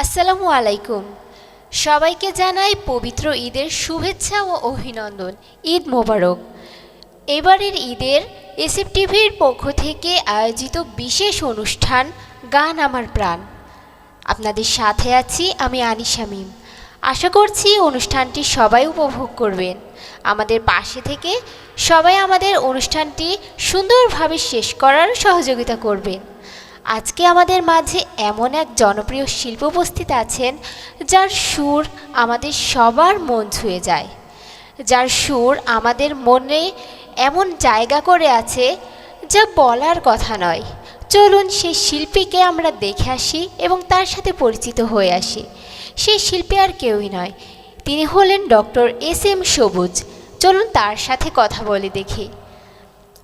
আসসালামু আলাইকুম। সবাইকে জানাই পবিত্র ঈদের শুভেচ্ছা ও অভিনন্দন। ঈদ মোবারক। এবারের ঈদের এসএফ টিভির পক্ষ থেকে আয়োজিত বিশেষ অনুষ্ঠান গান আমার প্রাণ। আপনাদের সাথে আছি আমি আনিশা মিম। আশা করছি অনুষ্ঠানটি সবাই উপভোগ করবেন। আমাদের পাশে থেকে সবাই আমাদের অনুষ্ঠানটি সুন্দরভাবে শেষ করার সহযোগিতা করবেন। আজকে আমাদের মাঝে এমন এক জনপ্রিয় শিল্পী উপস্থিত আছেন যার সুর আমাদের সবার মন ছুঁয়ে যায়, যার সুর আমাদের মনে এমন জায়গা করে আছে যা বলার কথা নয়। চলুন সেই শিল্পীকে আমরা দেখে আসি এবং তার সাথে পরিচিত হয়ে আসি। সেই শিল্পী আর কেউই নয়, তিনি হলেন ডক্টর এস.এম. সবুজ। চলুন তার সাথে কথা বলে দেখি।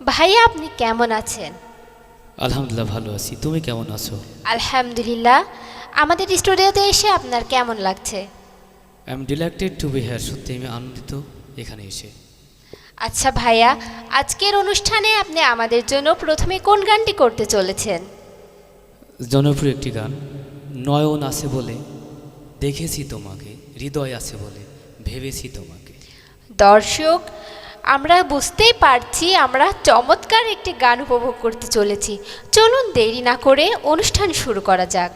ভাইয়া, আপনি কেমন আছেন? আলহামদুলিল্লাহ, ভালো আছি। তুমি কেমন আছো? আলহামদুলিল্লাহ। আমাদের স্টুডিওতে এসে আপনার কেমন লাগছে? I am delighted to B here. সত্যি আমি আনন্দিত এখানে এসে। আচ্ছা ভাইয়া, আজকের অনুষ্ঠানে আপনি আমাদের জন্য প্রথমে কোন গানটি করতে চলেছেন? জনপ্রিয় একটি গান, নয়ন আছে বলে দেখেছি তোমাকে, হৃদয় আছে বলে ভেবেছি তোমাকে। দর্শক, আমরা বুঝতেই পারছি আমরা চমৎকার একটি গান উপভোগ করতে চলেছি। চলুন দেরি না করে অনুষ্ঠান শুরু করা যাক।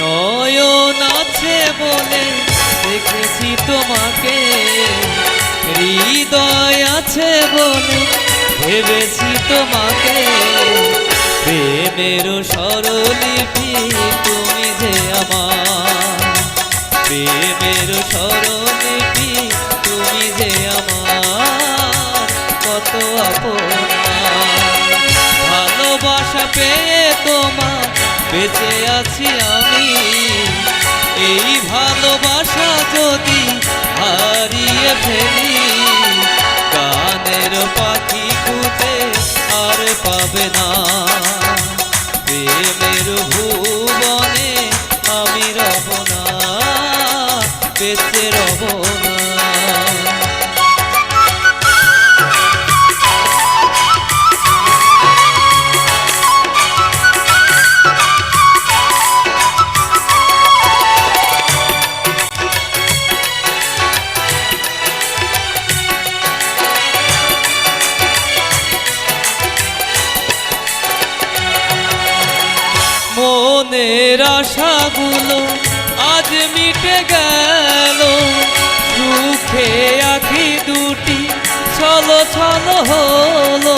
নয়ন আছে বলে দেখেছি তোমাকে, হৃদয় আছে বলে ভেবেছি তোমাকে। প্রেমের স্বরলিপি তুমি যে আমার, প্রেমের স্বরলিপি তুমি যে আমার, কত আপন। ভালোবাসা পেয়ে তোমার বেঁচে আছি আমি, এই ভালোবাসা যদি হারিয়ে ফেলি, গানের পাখি খুঁজে আর পাবে না। প্রেমের ভুবনে আমি রব না, বেঁচে রব না। মনের আশাগুলো আজ মিটে গেল, সুখে আঁখি দুটি ছলো ছলো হলো।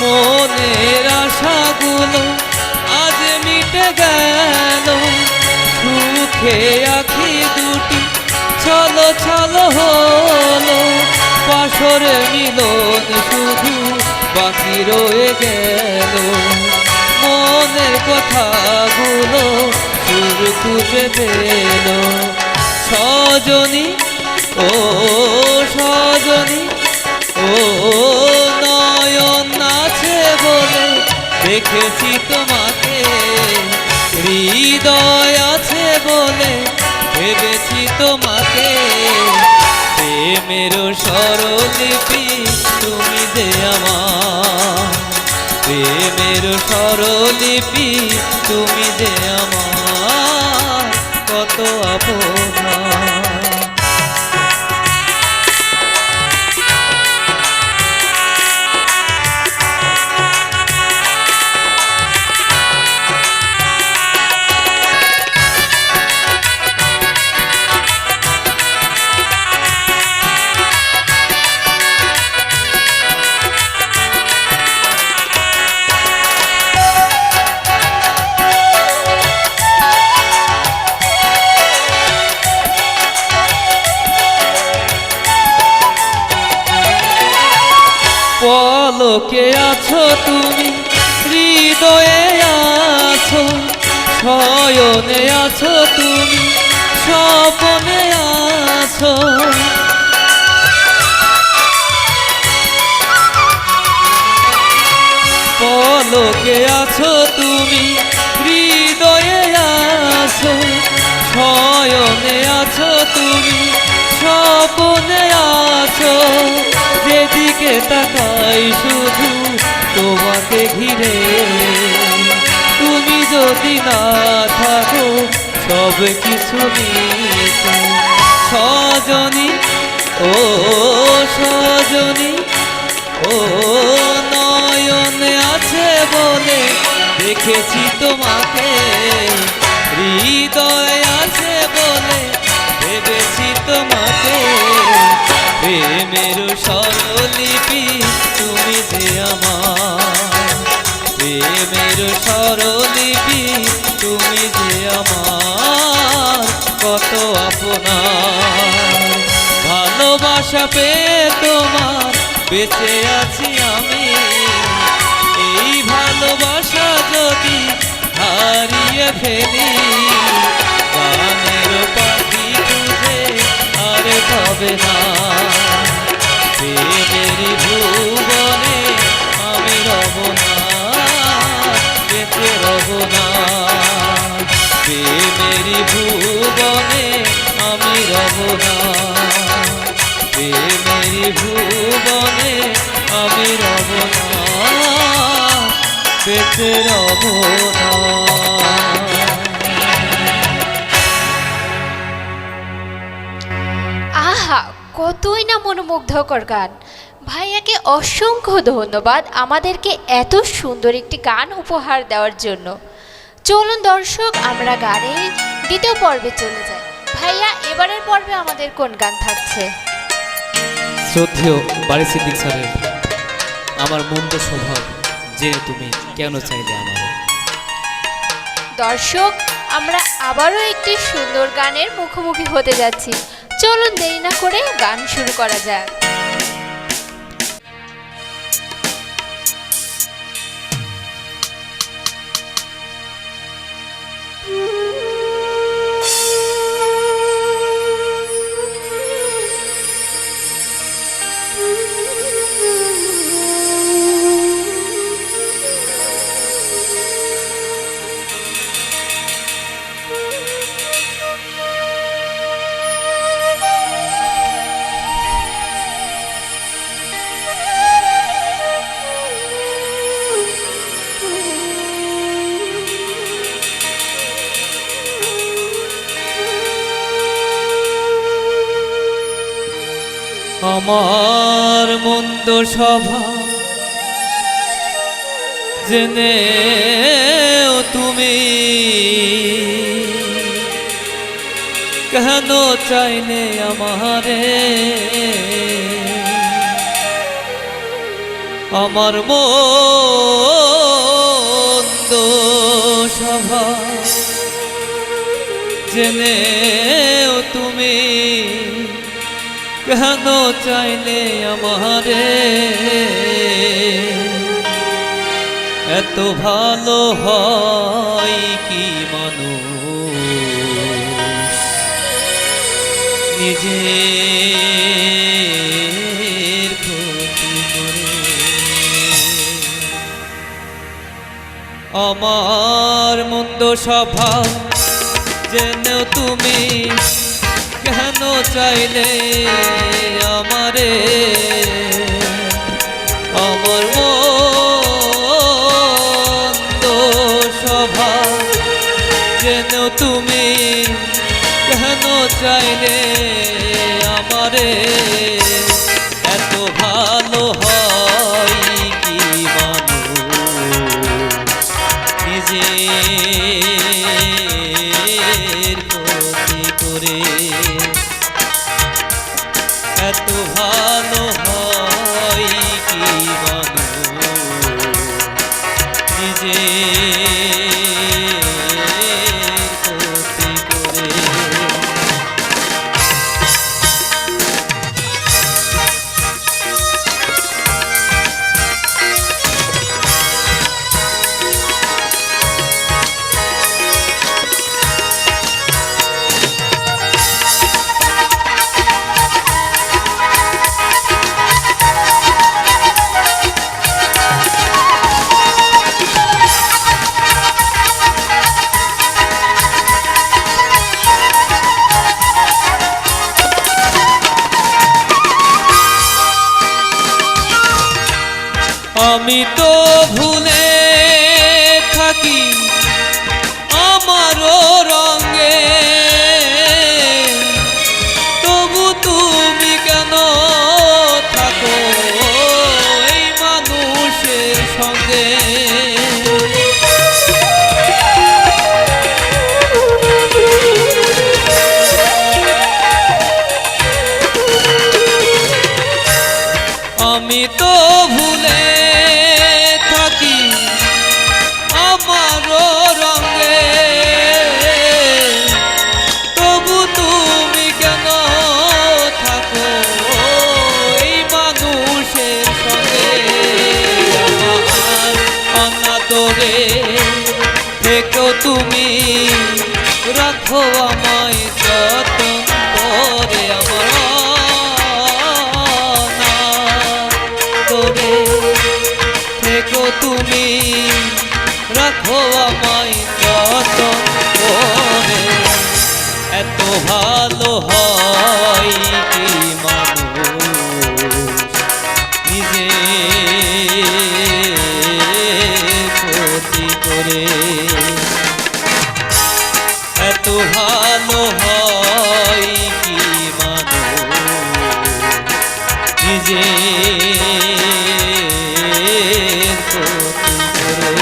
মনের আশাগুলো আজ মিটে গেল, সুখে আঁখি দুটি ছলো ছলো হলো। বাসরে মিলন শুধু বাকি রয়ে গেল, মনের কথাগুলো সুর খুঁজে পেল। সজনী ও সজনী ও, নয়ন আছে বলে দেখেছি তোমাকে, হৃদয় আছে বলে ভেবেছি তোমাকে। প্রেমের স্বরলিপি তুমি যে আমার, প্রেমের স্বরলিপি তুমি যে আমার, কত আপনা। পলকে আছো তুমি, হৃদয়ে আছো শয়নে আছো তুমি, স্বপনে আছো। পলকে আছো তুমি, হৃদয়ে আছো। শয়নে আছো তুমি, স্বপনে আছো। যেদিকে তাকাই শুধু তোমাকে ঘিরে। তুমি যদি না থাকো সব কিছু মিছে। সজনী ও সজনী, ও নয়নে আছে বলে দেখেছি তোমাকে। হৃদয় আছে বলে ভেবেছি তোমাকে। প্রেমের স্বরলিপি তুমি যে আমার, প্রেমের স্বরলিপি তুমি যে আমার কত আপনার। ভালোবাসা পেয়ে তোমার বেঁচে আছি আমি। এই ভালোবাসা যদি হারিয়ে ফেলি, গানের পাখি খুঁজে আর পাবে না। প্রেমের ভুবনে আমি রব না, বেঁচে রব না। প্রেমের ভুবনে আমি রব না, প্রেমের ভুবনে আমি রব না, বেঁচে রব না। আহা, কতই না মনোমুগ্ধকর গান। ভাইয়াকে অসংখ্য ধন্যবাদ আমাদেরকে এত সুন্দর একটি গান উপহার দেওয়ার জন্য। চলুন দর্শক, আমরা গানের দ্বিতীয় পর্বে চলে যাই। ভাইয়া, এবারের পর্বে আমাদের কোন গান থাকছে? শ্রদ্ধেয় বারি সিদ্দিক স্যারের আমার মন্দ স্বভাব জেনে তুমি কেন চাইলে আমার। দর্শক, আমরা আবারও একটি সুন্দর গানের মুখোমুখি হতে যাচ্ছি। চলুন দেরি না করে গান শুরু করা যাক। আমার মন্দ স্বভাব জেনেও তুমি কেন চাইলে আমারে। আমার মন্দ স্বভাব জেনেও তুমি কেন চাইলে আমারে। এত ভালো হয় কি মানুষ নিজের ক্ষতি করে। আমার মন্দ স্বভাব জেনেও তুমি কেন চাইলে আমারে। আমার মন্দ স্বভাব জেনেও তুমি কেন চাইলে আমারে। এত ভালো হয় কি মানুষ নিজের ক্ষতি করে। এত ভালো হয় কি মানুষ নিজের ক্ষতি করে। আমি তো ভুলে থাকি আমারও রঙে, তবু তুমি কেন থাকো এই মানুষের সঙ্গে। আমি তো ভুলে থাকি আমারও রঙে, তবু তুমি কেন থাকো এই মানুষের সঙ্গে। আমার অনাদরে থেকেও তুমি রাখো আমায় যতন করে, আমার অনাদরে থেকেও তুমি রাখো আমায় যতন করে। এত ভালো হয় কি মানুষ নিজে ক্ষতি করে, এত ভালো হয় কি মানুষ নিজে ক্ষতি করে।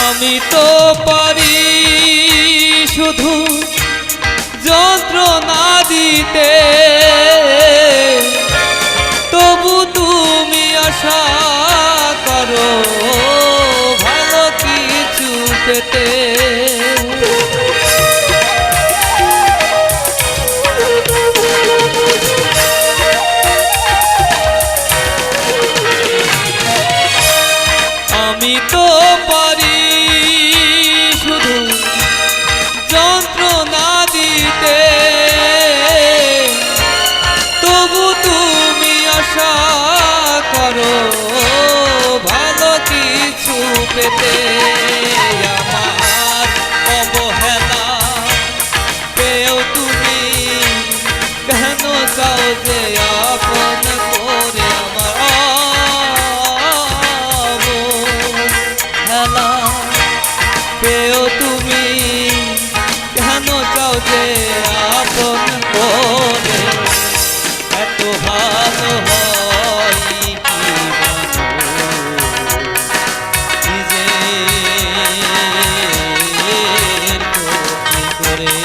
আমি তো পারি শুধু যন্ত্রণা দিতে, তবু তুমি আশা করো ভালো কিছু পেতে। আমি তো পারি শুধু যন্ত্রণা দিতে, তবু তুমি আশা করো ভালো কিছু পেতে। আমার অবহেলা পেয়েও তুমি কেন চাও যে আপন করে, আমার অবহেলা পেয়েও তুমি কেন চাও যে আপন করে। এত ভালো হয় কি মানুষ নিজে ক্ষতি করে,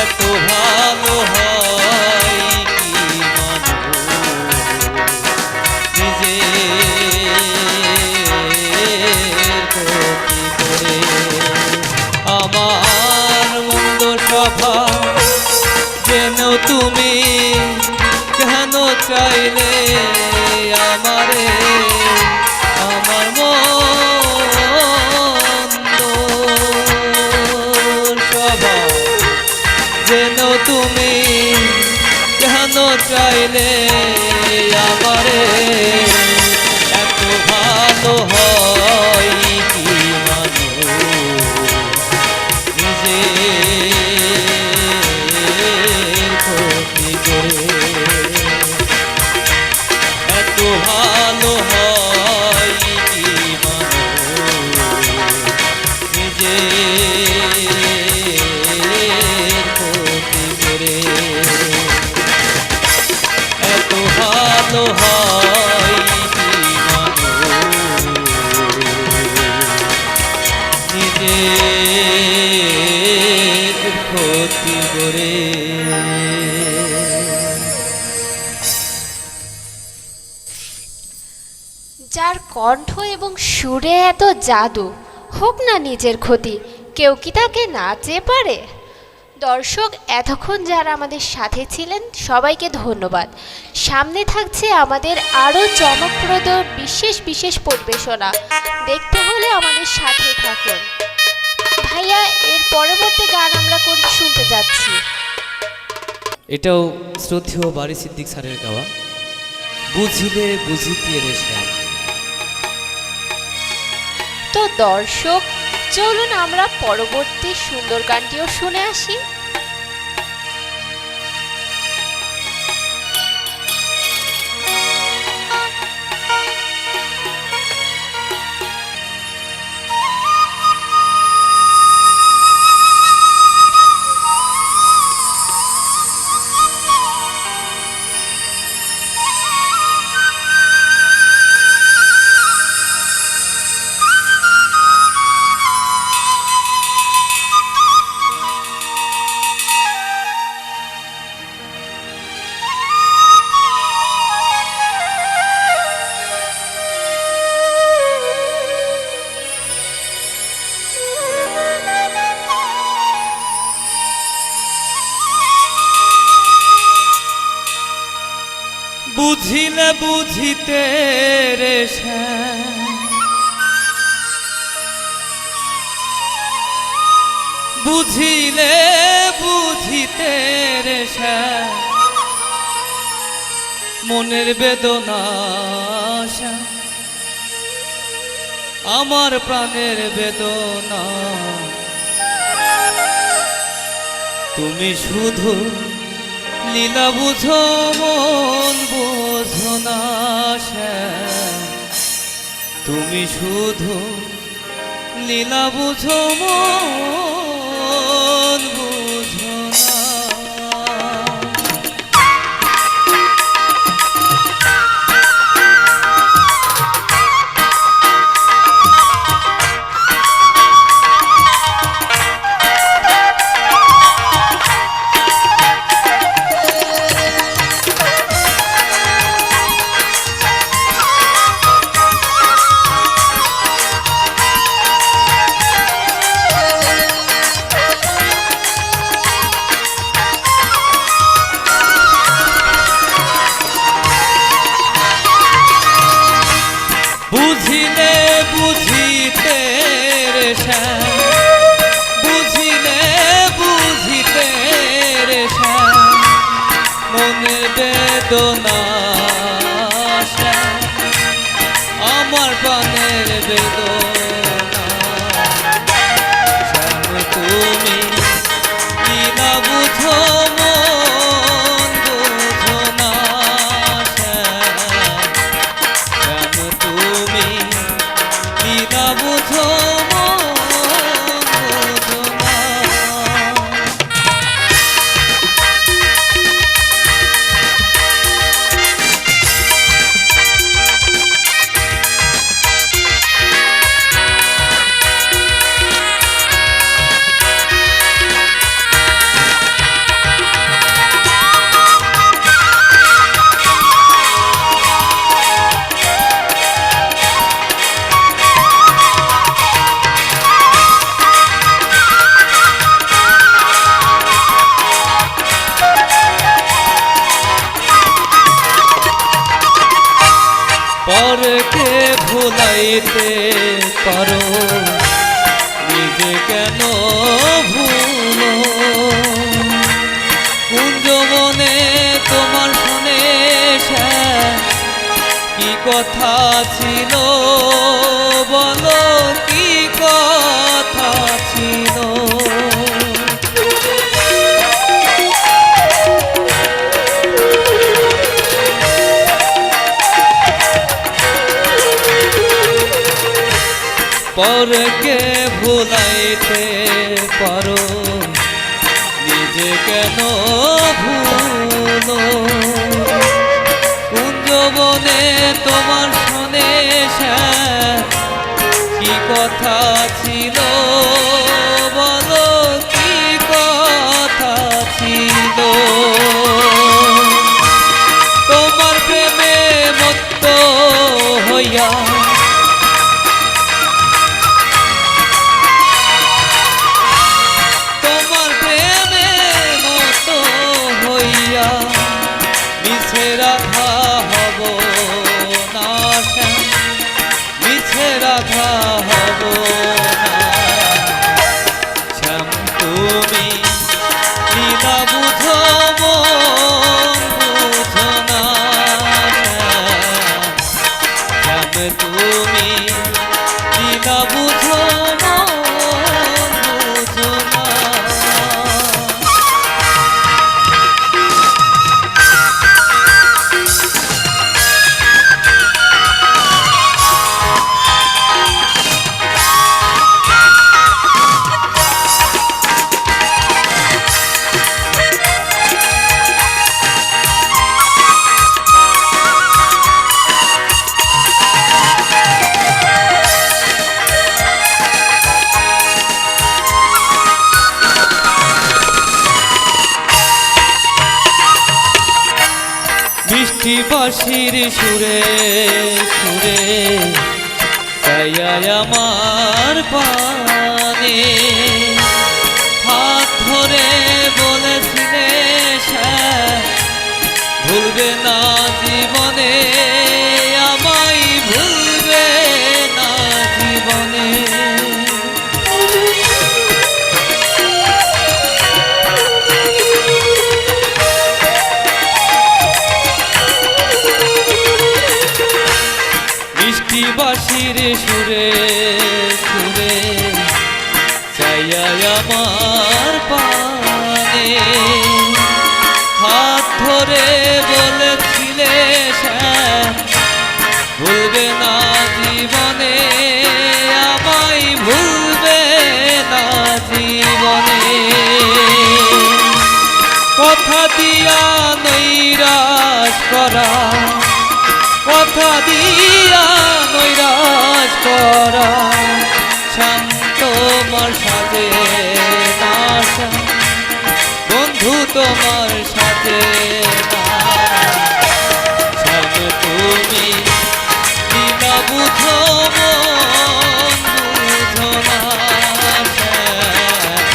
এত ভালো হয় কি মানুষ নিজে ক্ষতি করে। আমার মন্দ স্বভাব জেনেও তুমি কেন চাইলে আমারে, আমার মন্দ স্বভাব জেনেও তুমি কেন চাইলে আমারে। এত ভালো হয় কি মানুষ নিজে ক্ষতি করে, এত ভালো হয় কি মানুষ নিজে ক্ষতি করে, এত ভালো হয় কি মানুষ নিজে ক্ষতি যার কণ্ঠ এবং সুরে এত জাদু, হোক না নিজের ক্ষতি, কেউ কি তাকে না চেয়ে পারে? দর্শক, এতক্ষণ যারা আমাদের সাথে ছিলেন সবাইকে ধন্যবাদ। সামনে থাকছে আমাদের আরও চমকপ্রদ বিশেষ বিশেষ পরিবেশনা, দেখতে হলে আমাদের সাথে থাকুন। ভাইয়া, এর পরবর্তী গান আমরা কোন শুনতে যাচ্ছি? এটাও শ্রদ্ধেয় বারি সিদ্দিক স্যারের গাওয়া, বুঝিলে বুঝিতে রে শ্যাম। তো দর্শক, চলুন আমরা পরবর্তী সুন্দর গানটিও শুনে আসি। বুঝিলে বুঝিতে রে শ্যাম, বুঝিলে বুঝিতে রে শ্যাম, মনের বেদনা শ্যাম, আমার প্রাণের বেদনা। তুমি শুধু লীলা বুঝো, মন বোঝো না শ্যাম, তুমি শুধু লীলা বুঝো, মন বুঝো না। বুঝিলে বুঝিতে রে শ্যাম, বুঝিলে বুঝিতে রে শ্যাম, মনের বেদনা শ্যাম, আমার প্রাণের বেদনা। শ্যাম, তুমি লীলা বুঝো, মন বুঝো না শ্যাম, শ্যাম, তুমি লীলা বুঝো, মন বুঝো না। পরকে ভুলাইতে পারো, নিজে কেন ভুলো? কুঞ্জবনে তোমার শুনে শ্যাম, কি কথা ছিল বলো, কি কথা ছিল? পরকে ভুলাইতে পারো, নিজে কেন ভুলো? কুঞ্জবনে তোমার শুনে শ্যাম, কি কথা ছিল বলো, কি কথা ছিল? তোমার প্রেমে মত্ত হইয়া মিছে রাধা হব না শ্যাম, মিছে রাধা হব না শ্যাম। তুমি লীলা বুঝো মন বুঝো না শ্যাম, তুমি লীলা বুঝো মন বুঝো না। মিষ্টি বাঁশির সুরে সুরে চাইয়াই আমার পানে হাত ধরে বলেছিলে শ্যাম, ভুলবে না জীবনে আমায়, ভুলবে না জীবনে। মিষ্টি বাঁশির সুরে সুরে চাইয়াই আমার পানে হাত ধরে বলেছিলে শ্যাম, ভুলবে না জীবনে আমায়, ভুলবে না জীবনে। কথা দিয়া নৈরাশ করা, কথা দিয়া নৈরাশ করা শ্যাম, তোমার সাথে না শ্যাম, বন্ধু তোমার সাথে না শ্যাম। তুমি লীলা বুঝো মন বুঝো না শ্যাম,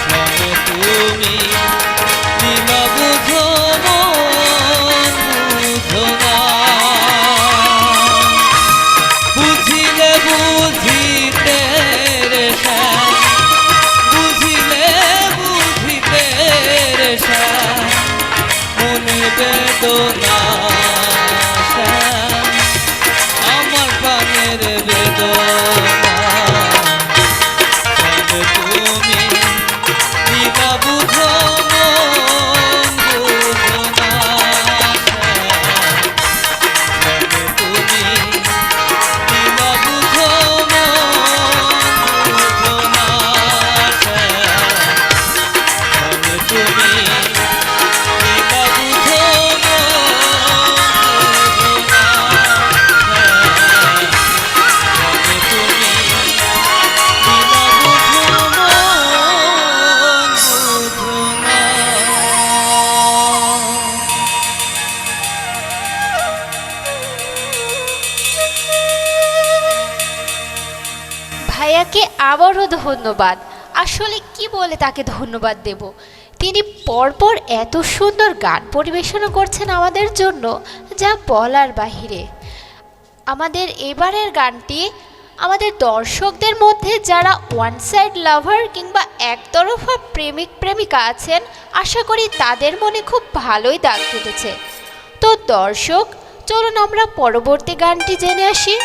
শ্যাম তুমি লীলা বুঝো মন বুঝো না। বুঝিলে বুঝিতে রে শ্যাম, বুঝিলে বুঝিতে রে শ্যাম, মনে বেদনা শ্যাম, আমার প্রাণের বেদনা শ্যাম। তুমি লীলা বুঝো মন বুঝো না শ্যাম, শ্যাম তুমি লীলা বুঝো মন বুঝো না শ্যাম, শ্যাম তুমি লীলা বুঝো মন বুঝো না শ্যাম, শ্যাম তুমি লীলা বুঝো মন বুঝো না। ভাইয়াকে আবারও ধন্যবাদ। আসলে কি বলে তাকে ধন্যবাদ দেব, তিনি পরপর এত সুন্দর গান পরিবেশনা করছেন আমাদের জন্য, যা বলার বাহিরে। আমাদের এবারের গানটি আমাদের দর্শকদের মধ্যে যারা ওয়ান সাইড লাভার কিংবা একতরফা প্রেমিক প্রেমিকা আছেন, আশা করি তাদের মনে খুব ভালোই দাগ কেটেছে। তো দর্শক, চলুন আমরা পরবর্তী গানটি জেনে আসি।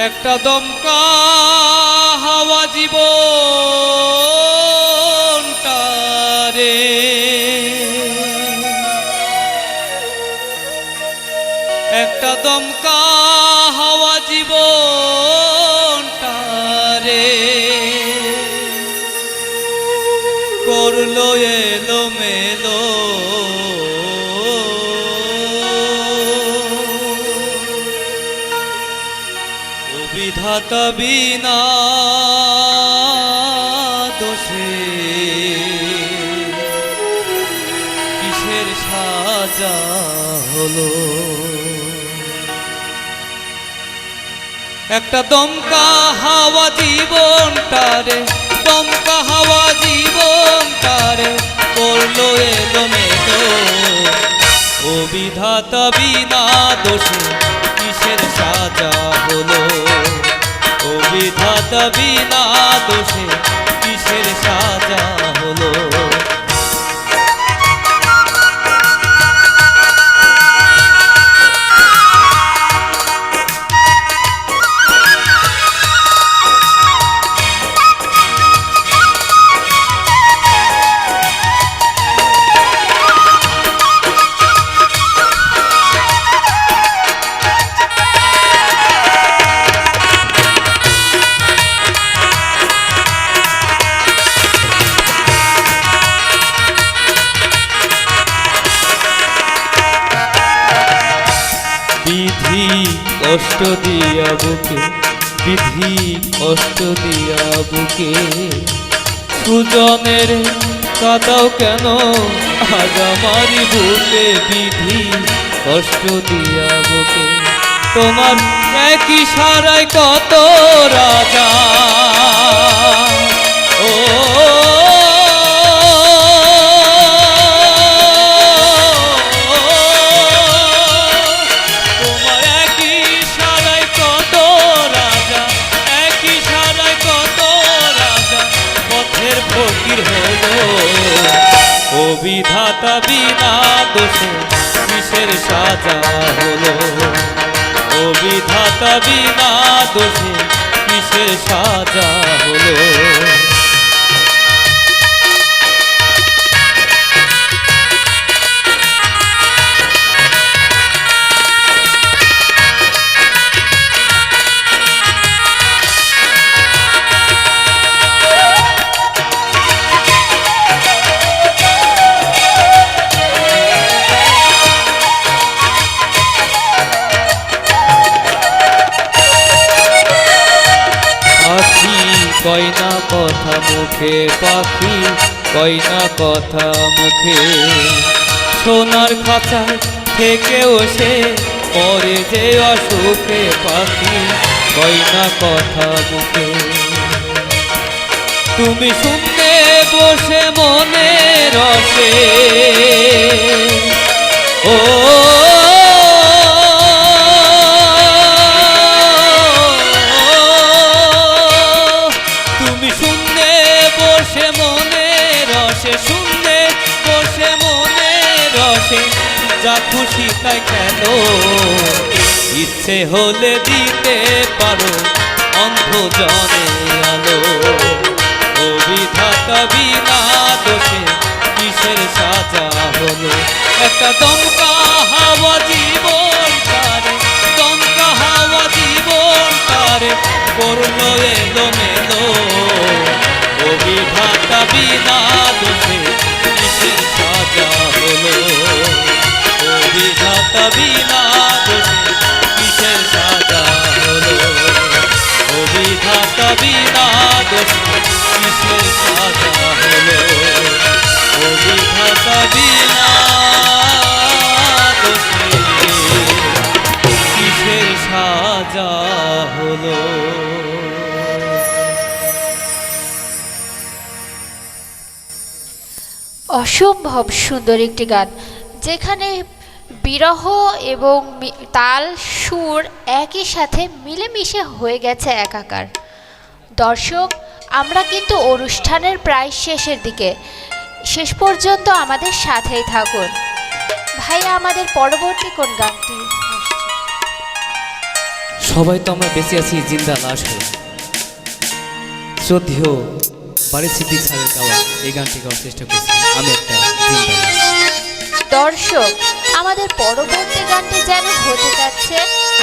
একটা দমকা হাওয়া জীবনটারে একটা দমকা হাওয়া জীবনটারে করলো এলো মেলো বিধাতা বিনা দোষে সাজা হলো। একটা দমকা হাওয়া জীবনটারে, দমকা হাওয়া জীবনটারে করলো এলোমেলো। ও বিধাতা বিনা দোষে কিসের সাজা হলো। ও বিধাতা বিনা দোষে কিসের সাজা হলো। বিধি কষ্ট দিয়া বুকে, বিধি কষ্ট দিয়া বুকে, সুজনের কাদাও কেন আজ আমারি বুকে। বিধি কষ্ট দিয়া বুকে, তোমার এক ইশারায় কত রাজা। ও ফকির হলো। ও বিধাতা বিনা দোষে কিসের সাজা হলো। ও বিধাতা বিনা দোষে কিসের সাজা হলো। কয়না কথা মুখে, পাখি কয়না কথা মুখে, সোনার খাঁচায় থেকেও সে পরে যে অসুখে। পাখি কয়না কথা মুখে, তুমি শুনতে বসে মনে রসে। ও যা খুশি তাই খেলো, ইচ্ছে হলে দিতে পারো অন্ধ জনে আলো। ও বিধাতা বিনা দোষে কিসের সাজা হলো। একটা দমকা হাওয়া জীবনটারে, দমকা হাওয়া জীবনটারে করলো এলোমেলো। ও বিধাতা বিনা দোষে কিসের সাজা হলো। ও বিধাতা বিনা দোষে কিসের সাজা হলো। ও বিধাতা বিনা দোষে কিসের সাজা হলো। ও বিধাতা বিনা দোষে কিসের সাজা হলো। অসম্ভব সুন্দর একটি গান, যেখানে বিরহ এবং তাল সুর একই সাথে মিলেমিশে হয়ে গেছে একাকার। দর্শক, আমরা কিন্তু অনুষ্ঠানের প্রায় শেষের দিকে, শেষ পর্যন্ত আমাদের সাথেই থাকুন। ভাইয়া, আমাদের পরবর্তী কোন গানটি আসছে? সবাই তো আমরা বেঁচে আছি জিন্দা লাশ হয়ে। শ্রদ্ধেয় বাড়ি সিদ্দিক স্যারের গাওয়া এই গানটি গাওয়ার চেষ্টা করছি, আমি একটা জিন্দা লাশ। দর্শক, আমাদের পরবর্তী গানটি যেন হতে যাচ্ছে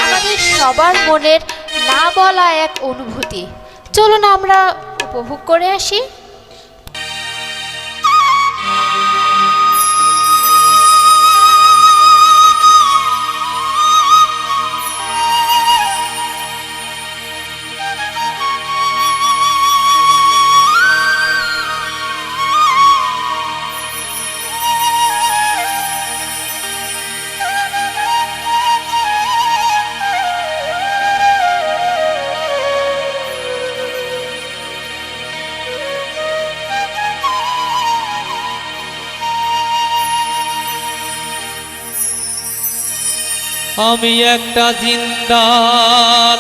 আমাদের সবার মনের না বলা এক অনুভূতি। চলুন আমরা উপভোগ করে আসি। আমি একটা জিন্দা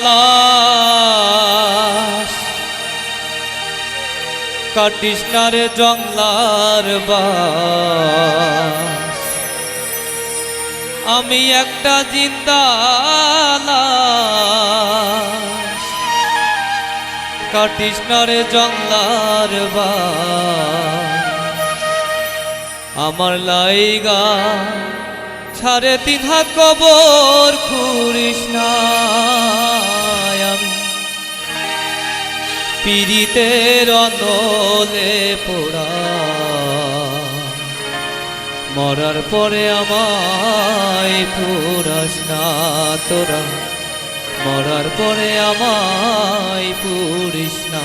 লাশ, কাটিস না রে জংলার বাস। আমি একটা জিন্দা লাশ, কাটিস না রে জংলার বাস। আমার লাইগা 3.5 হাত কবর খুঁড়িস না। আমি পীড়িতের অনলে পোড়া, মরার পরে আমায় পুরাস না তোরা, মরার পরে আমায় পুরিস না।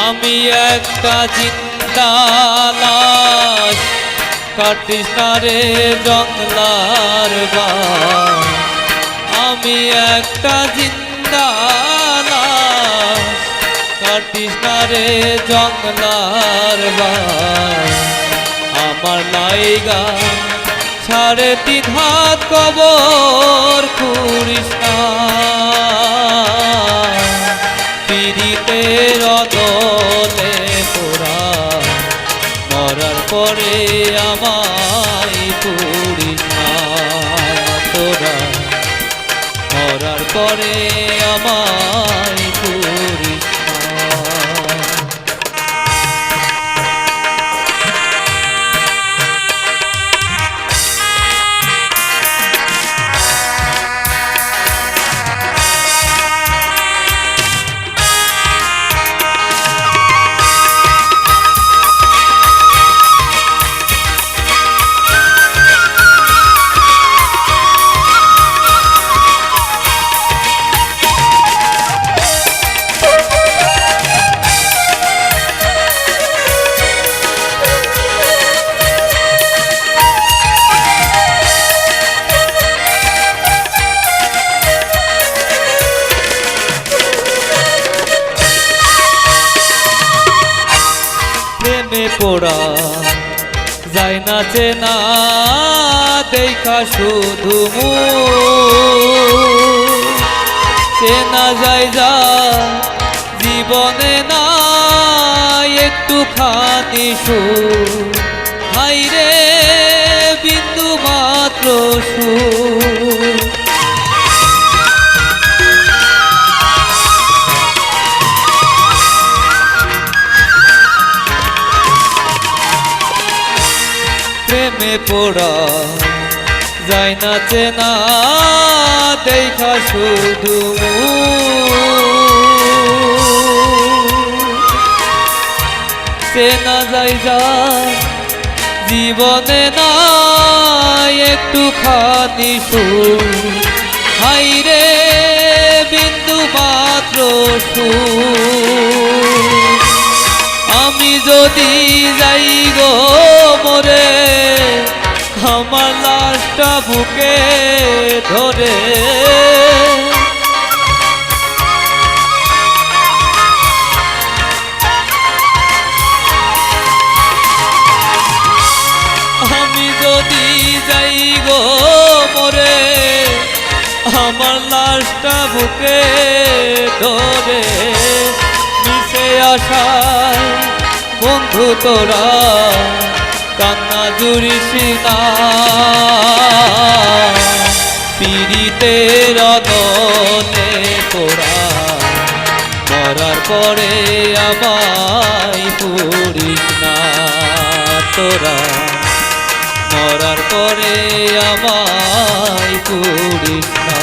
আমি একটা জিন্দা লাশ, কাটিস না রে জংলার বাস। আমি একটা জিন্দা লাশ, কাটিস না রে জংলার বাস। আমার লাইগা 3.5 হাত কবর খুঁড়িস না। পীড়িতের অদলে পোড়া, মরার পরে আমায় পুরিস না তোরা, মরার পরে আমায় পুরিস না। প্রেমে পোড়া যায় না চেনা, দেখা শুধু চেনা যায় যা জীবনে না একটুখানি সুখ। হাইরে বিন্দু মাত্র সুখ, প্রেমে পোড়া যায় না চেনা, দেখা শুধু চেনা যায় যা জীবনে না একটুখানি সুখ। হাইরে বিন্দু মাত্র সুখ। আমি যদি যাই গো মরে, আমার লাশটা বুকে ধরে, আমি যদি যাই গো মরে, আমার লাশটা বুকে ধরে। মিশে আশায় বন্ধু তোরা কান্না জুড়িস না, পীড়িতের অদলে পোড়া, মরার পরে আমায় পুরিস না তোরা, মরার পরে আমায় পুরিস না।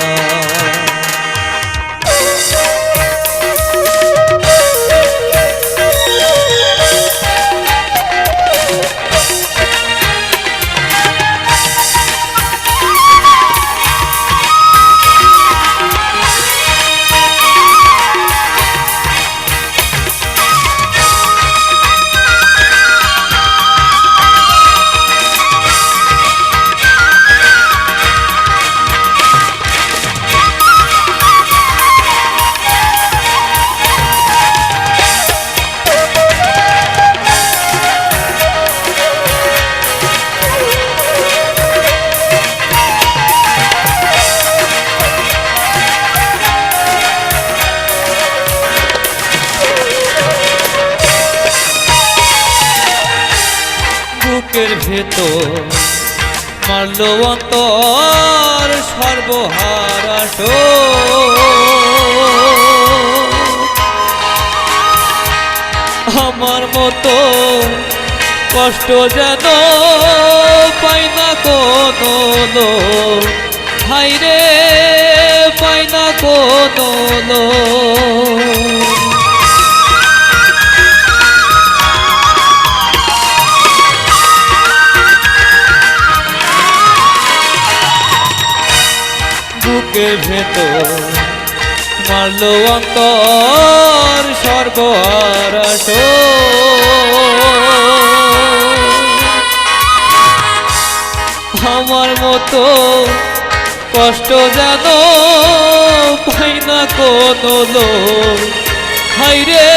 বুকের ভেতর মারল অন্তর সর্বহারা আমার মতো কষ্ট যেন পাই না কোনো লোক, হাইরে পাই না কোনো লোক। বুকের ভেতর মারল অন্তর সর্বহারা আমার মতো কষ্ট যেন পাই না কোনো লোক, হাইরে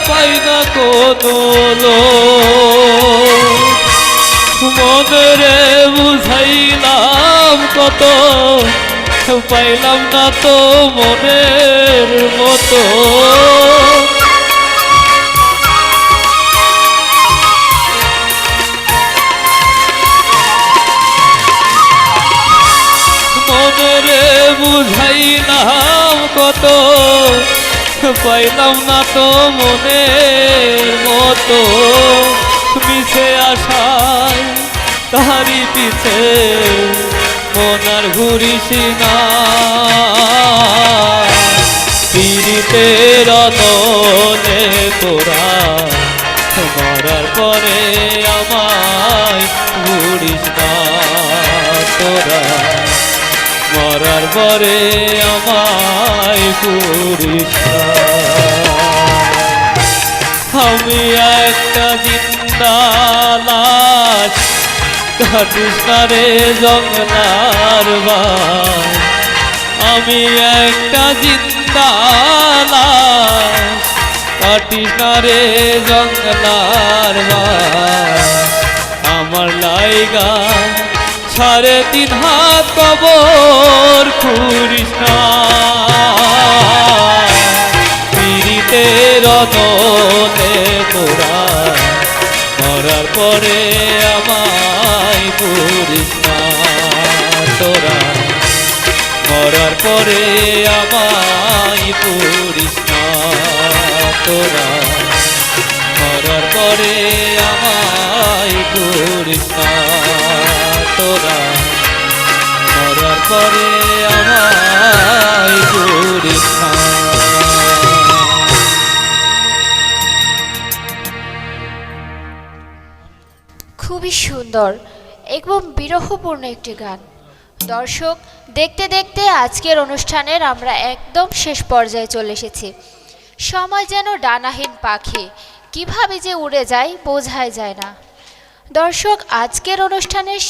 পাই না কোনো লোক। মনেরে বুঝাইলাম কত, পাইলাম না তো মনের মতো। মনেরে বুঝাইলাম কত, পাইলাম না তো মনের মতো। মিছে আশায় তাহারি পিছে মনার ঘুরিস না, পীড়িতের রতনে তোরা মরার পরে আমায় ঘুরিস না, তোরা মরার পরে আমায় ঘুরিস না। আমি একটা জিন্দা লাশ, কাটিস না রে জঙ্গলার বাস। আমি একটা জিন্দা লাশ, কাটিস না রে জঙ্গলার বাস। আমার লাইগা 3.5 হাত কবর খুঁড়িস না, পীড়িতের রতনে তোরা মরার পরে আমায় পুরিস না, তোরা মরার পরে আমায় পুরিস না, তোরা মরার পরে আমায় পুরিস না, তোরা মরার পরে আমায় পুরিস না। খুবই সুন্দর এবং বিরহপূর্ণ একটি গান। দর্শক, দেখতে দেখতে আজকের অনুষ্ঠানের আমরা একদম শেষ পর্যায়ে চলে এসেছি। সময় যেন ডানাহীন পাখি, কিভাবে যে উড়ে যায় বোঝাই যায় না। দর্শক, আজকের অনুষ্ঠানের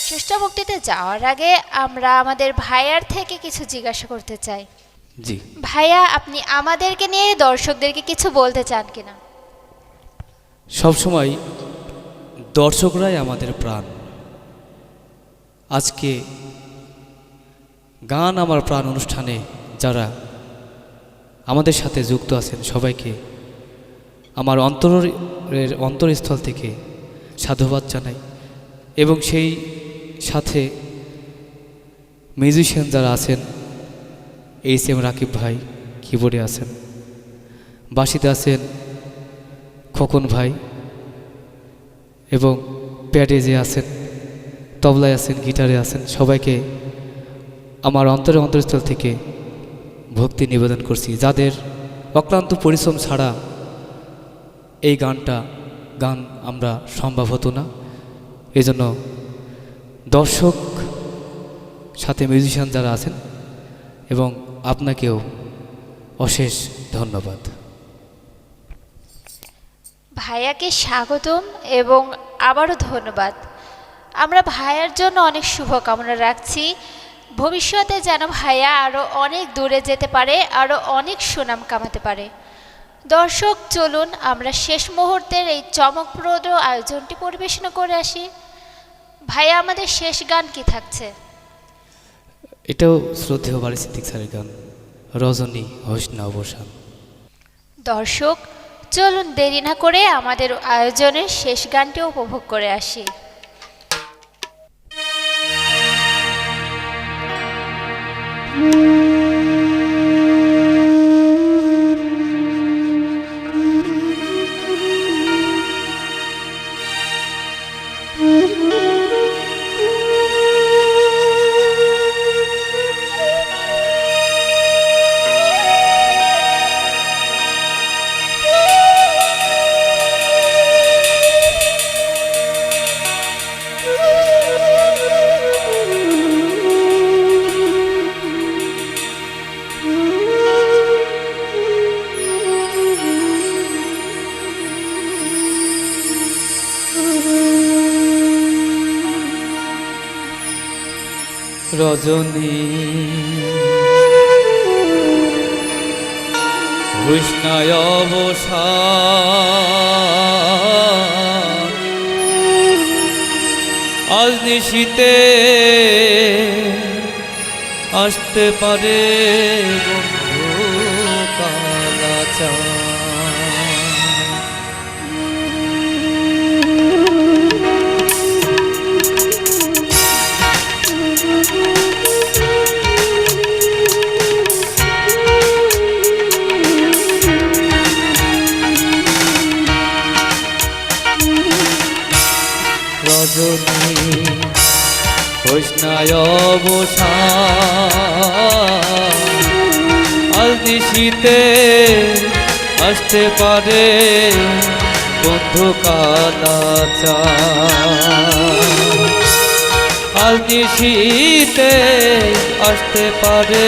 শ্রেষ্ঠমুক্তিতে যাওয়ার আগে আমরা আমাদের ভাইয়ার থেকে কিছু জিজ্ঞাসা করতে চাই। জি ভাইয়া, আপনি আমাদেরকে নিয়ে দর্শকদেরকে কিছু বলতে চান কিনা? সবসময় দর্শকরাই আমাদের প্রাণ। আজকে গান আমার প্রাণ অনুষ্ঠানে যারা আমাদের সাথে যুক্ত আছেন সবাইকে আমার অন্তরস্থল থেকে সাধুবাদ জানাই, এবং সেই সাথে মিউজিশিয়ান যারা আছেন, এইচ.এম. রাকিব ভাই কিবোর্ডে আছেন, বাঁশিতে আছেন খোকন ভাই, এবং প্যাডে যে আছেন, তবলায় আছেন, গিটারে আছেন, সবাইকে আমার অন্তরস্থল থেকে ভক্তি নিবেদন করছি, যাদের অক্লান্ত পরিশ্রম ছাড়া এই গান আমরা সম্ভব হতো না। এজন্য দর্শক সাথে মিউজিশিয়ান যারা আছেন এবং আপনাকেও অশেষ ধন্যবাদ। ভাইয়াকে স্বাগতম এবং আবারও ধন্যবাদ। আমরা ভাইয়ার জন্য অনেক শুভকামনা রাখছি। ভবিষ্যতে যেন ভাইয়া আরও অনেক দূরে যেতে পারে, আরও অনেক সুনাম কামাতে পারে। দর্শক, চলুন আমরা শেষ মুহূর্তের এই চমকপ্রদ আয়োজনটি পরিবেশনা করে আসি। ভাইয়া, আমাদের শেষ গান কি থাকছে? এটাও শ্রদ্ধেয় বারী সিদ্দিক স্যারের গান, রজনী হোস না অবসান। দর্শক, চলুন দেরি না করে আমাদের আয়োজনের শেষ গানটি উপভোগ করে আসি। রজনী কৃষ্ণায় অবসান আজ নিশীতে আসতে পারে বন্ধু কালাচান। রজনী কৃষ্ণায় অবসান আজ নিশীতে আসতে পারে বন্ধু কালাচান। আজ নিশীতে আসতে পারে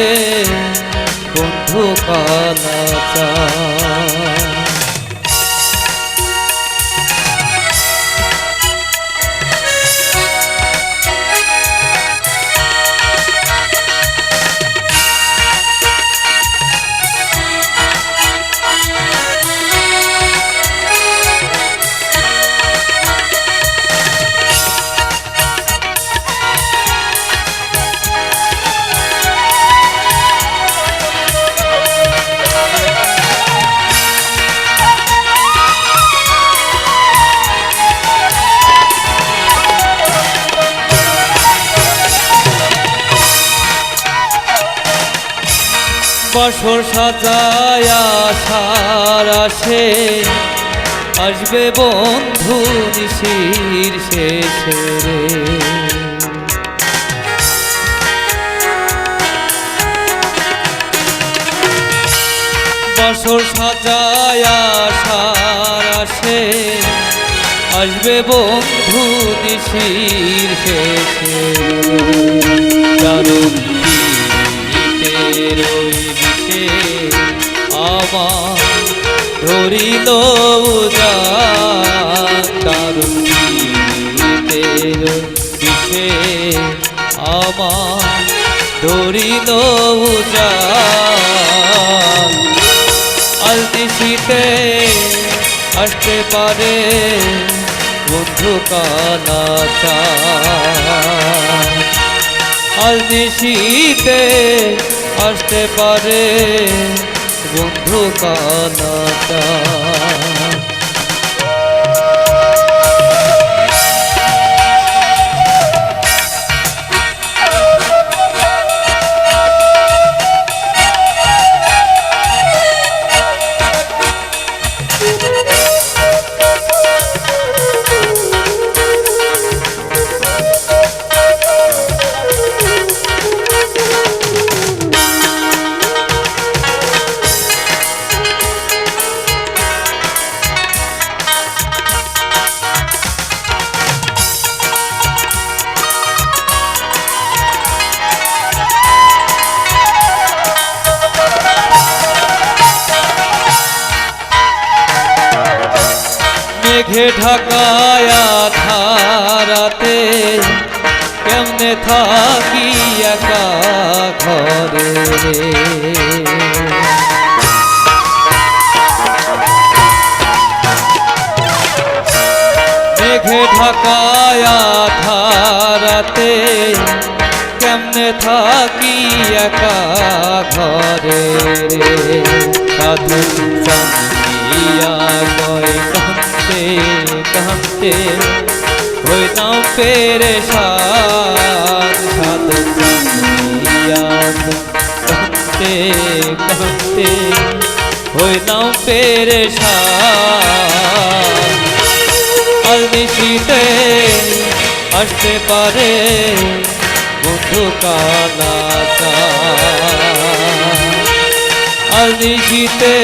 বন্ধু কালাচান। বাসর সাজায় আশার আসে আসবে বন্ধু নিশির শেষে রে। বাসর সাজায় আশার আসে আসবে বন্ধু নিশির শেষে দারুণ আমার ধরিল দারুণীতের বিষে আমার ধরিল আজ নিশীতে আসতে পারে বন্ধু কালাচান। আজ নিশীতে আসতে পারে বন্ধু কালাচান। মেঘে ঢাকায় ধারাতে কেমনে থাকি একা ঘরে মেঘে ঢাকায় ধারাতে কেমনে থাকি একা ঘরে সাধু দিয়া গয় কান্তে কান্তে হইলাম পেরেশান সাধন দিয়া কান্তে কান্তে হইলাম পেরেশান আজ নিশীতে আসতে পারে বন্ধু কানাচা আজ নিশীতে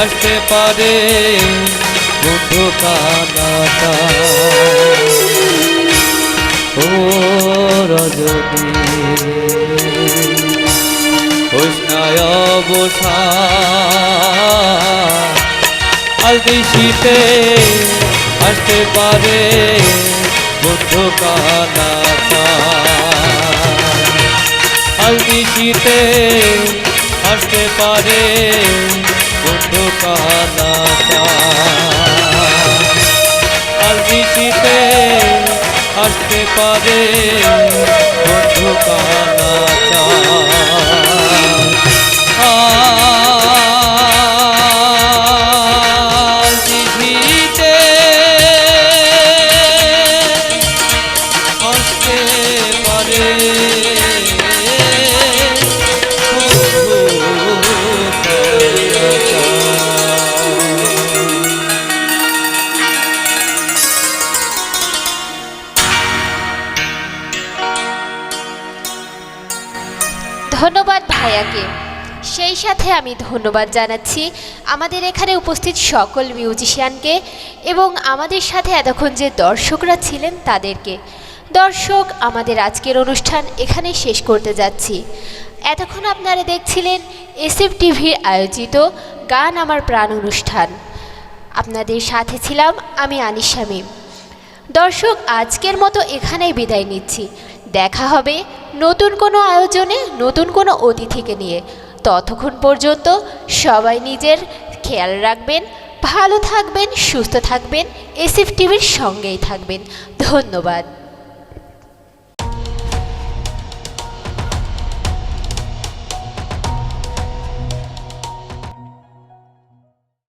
আসতে পারে বন্ধু কানাচা ও রজনী উষ্ণায় বসা আজ নিশীতে আসতে পারে বন্ধু কানাচা আজ নিশীতে আসতে পারে বন্ধু কানাচা আজ নিশীতে আসতে পারে বন্ধু কানাচা আজ নিশীতে আসতে পারে ধন্যবাদ ভাইয়াকে। সেই সাথে আমি ধন্যবাদ জানাচ্ছি আমাদের এখানে উপস্থিত সকল মিউজিশিয়ানকে এবং আমাদের সাথে এতক্ষণ যে দর্শকরা ছিলেন তাদেরকে। দর্শক, আমাদের আজকের অনুষ্ঠান এখানে শেষ করতে যাচ্ছি। এতক্ষণ আপনারা দেখছিলেন এসএফ টিভির আয়োজিত গান আমার প্রাণ অনুষ্ঠান। আপনাদের সাথে ছিলাম আমি আনিস শামীম। দর্শক, আজকের মতো এখানেই বিদায় নিচ্ছি। দেখা হবে নতুন কোনো আয়োজনে নতুন কোনো অতিথিকে নিয়ে। ততক্ষণ পর্যন্ত সবাই নিজের খেয়াল রাখবেন, ভালো থাকবেন, সুস্থ থাকবেন, এসএফ টিভির সঙ্গেই থাকবেন। ধন্যবাদ।